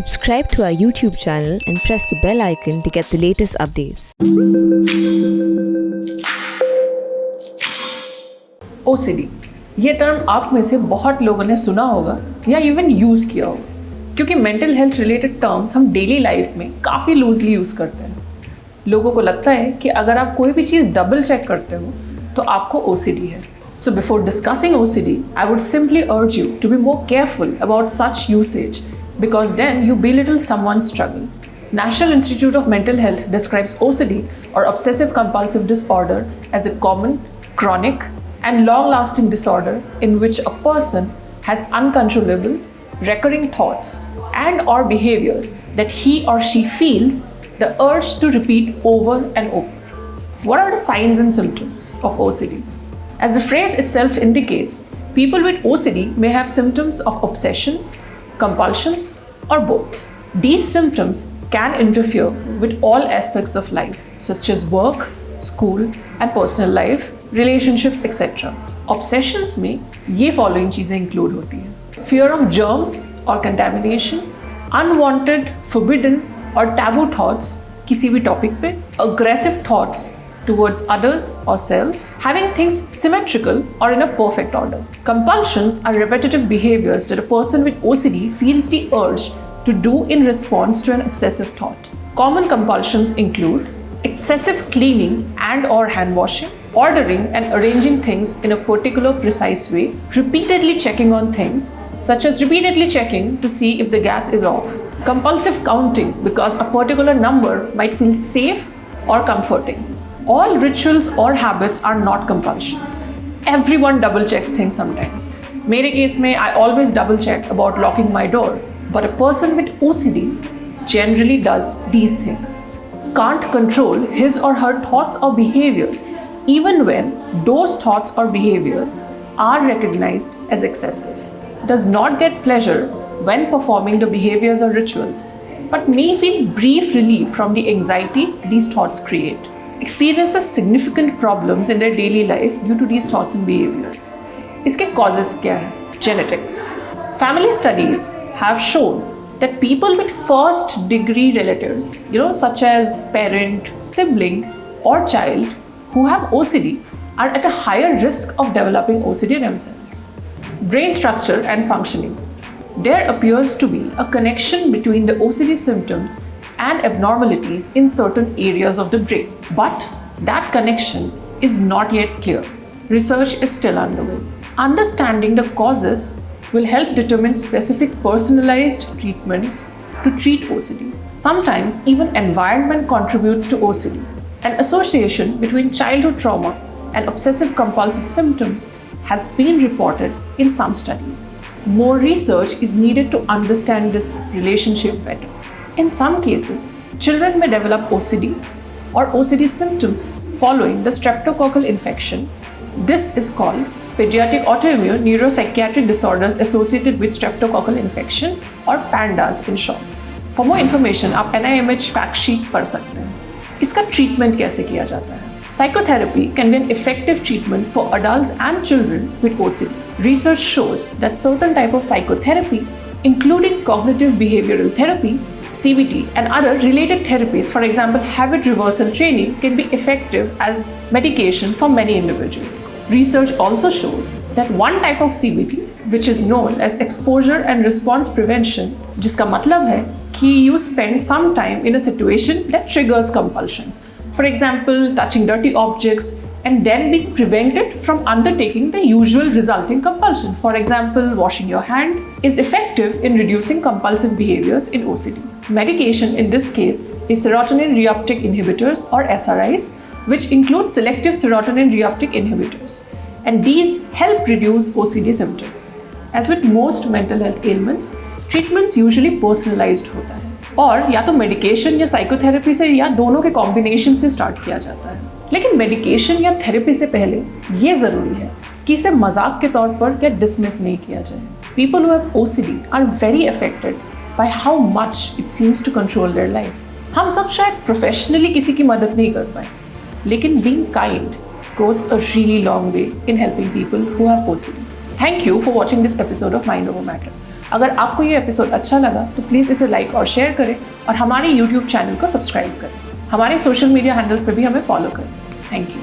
Subscribe to our YouTube channel and press the bell icon to get the latest updates. OCD ये term आप में से बहुत लोगों ने सुना होगा या इवन यूज़ किया होगा, क्योंकि मेंटल हेल्थ रिलेटेड टर्म्स हम डेली लाइफ में काफ़ी लूजली यूज़ करते हैं। लोगों को लगता है कि अगर आप कोई भी चीज़ डबल चेक करते हो तो आपको OCD है। So before discussing OCD, I would simply urge you to be more careful about such usage, because then you belittle someone's struggle. National Institute of Mental Health describes OCD or obsessive compulsive disorder as a common, chronic, and long-lasting disorder in which a person has uncontrollable, recurring thoughts and or behaviors that he or she feels the urge to repeat over and over. What are the signs and symptoms of OCD? As the phrase itself indicates, people with OCD may have symptoms of obsessions, compulsions, or both. These symptoms can interfere with all aspects of life, such as work, school, and personal life, relationships, etc. Obsessions में ये following चीज़ें include होती हैं: fear of germs or contamination, unwanted, forbidden or taboo thoughts किसी भी topic पे, aggressive thoughts towards others or self, having things symmetrical or in a perfect order. Compulsions are repetitive behaviors that a person with OCD feels the urge to do in response to an obsessive thought. Common compulsions include excessive cleaning and or hand washing, ordering and arranging things in a particular precise way, repeatedly checking on things, such as repeatedly checking to see if the gas is off, compulsive counting because a particular number might feel safe or comforting. All rituals or habits are not compulsions. Everyone double checks things sometimes. मेरे case में I always double check about locking my door, but a person with OCD generally does these things. Can't control his or her thoughts or behaviors, even when those thoughts or behaviors are recognized as excessive. Does not get pleasure when performing the behaviors or rituals, but may feel brief relief from the anxiety these thoughts create. Experiences significant problems in their daily life due to these thoughts and behaviors. इसके causes क्या है? Genetics. Family studies have shown that people with first degree relatives, such as parent, sibling, or child who have OCD are at a higher risk of developing OCD themselves. Brain structure and functioning. There appears to be a connection between the OCD symptoms and abnormalities in certain areas of the brain. But that connection is not yet clear. Research is still underway. Understanding the causes will help determine specific personalized treatments to treat OCD. Sometimes even environment contributes to OCD. An association between childhood trauma and obsessive compulsive symptoms has been reported in some studies. More research is needed to understand this relationship better. In some cases, children may develop OCD or OCD symptoms following the streptococcal infection. This is called pediatric autoimmune neuropsychiatric disorders associated with streptococcal infection, or PANDAS in short. For more information, आप NIMH fact sheet पढ़ सकते हैं. इसका treatment कैसे किया जाता है? Psychotherapy can be an effective treatment for adults and children with OCD. Research shows that certain type of psychotherapy, including cognitive behavioral therapy, CBT, and other related therapies, for example habit reversal training, can be effective as medication for many individuals. Research also shows that one type of CBT, which is known as exposure and response prevention, जिसका मतलब है कि you spend some time in a situation that triggers compulsions. For example, touching dirty objects, and then being prevented from undertaking the usual resulting compulsion. For example, washing your hand is effective in reducing compulsive behaviors in OCD. Medication in this case is serotonin reuptake inhibitors, or SRIs, which include selective serotonin reuptake inhibitors. And these help reduce OCD symptoms. As with most mental health ailments, treatments usually personalized होता है, और या तो medication या psychotherapy से या दोनों के कॉम्बिनेशन से स्टार्ट किया जाता है. लेकिन मेडिकेशन या थेरेपी से पहले ये ज़रूरी है कि इसे मजाक के तौर पर या डिसमिस नहीं किया जाए. People who have OCD are very affected by how much it seems to control their life. हम सब शायद प्रोफेशनली किसी की मदद नहीं कर पाए, लेकिन being kind goes a really long way in helping people who have OCD. Thank you for watching this episode of Mind Over Matter. अगर आपको ये एपिसोड अच्छा लगा तो प्लीज़ इसे लाइक और शेयर करें और हमारे यूट्यूब चैनल को सब्सक्राइब करें। हमारे सोशल मीडिया हैंडल्स पर भी हमें फॉलो करें। Thank you.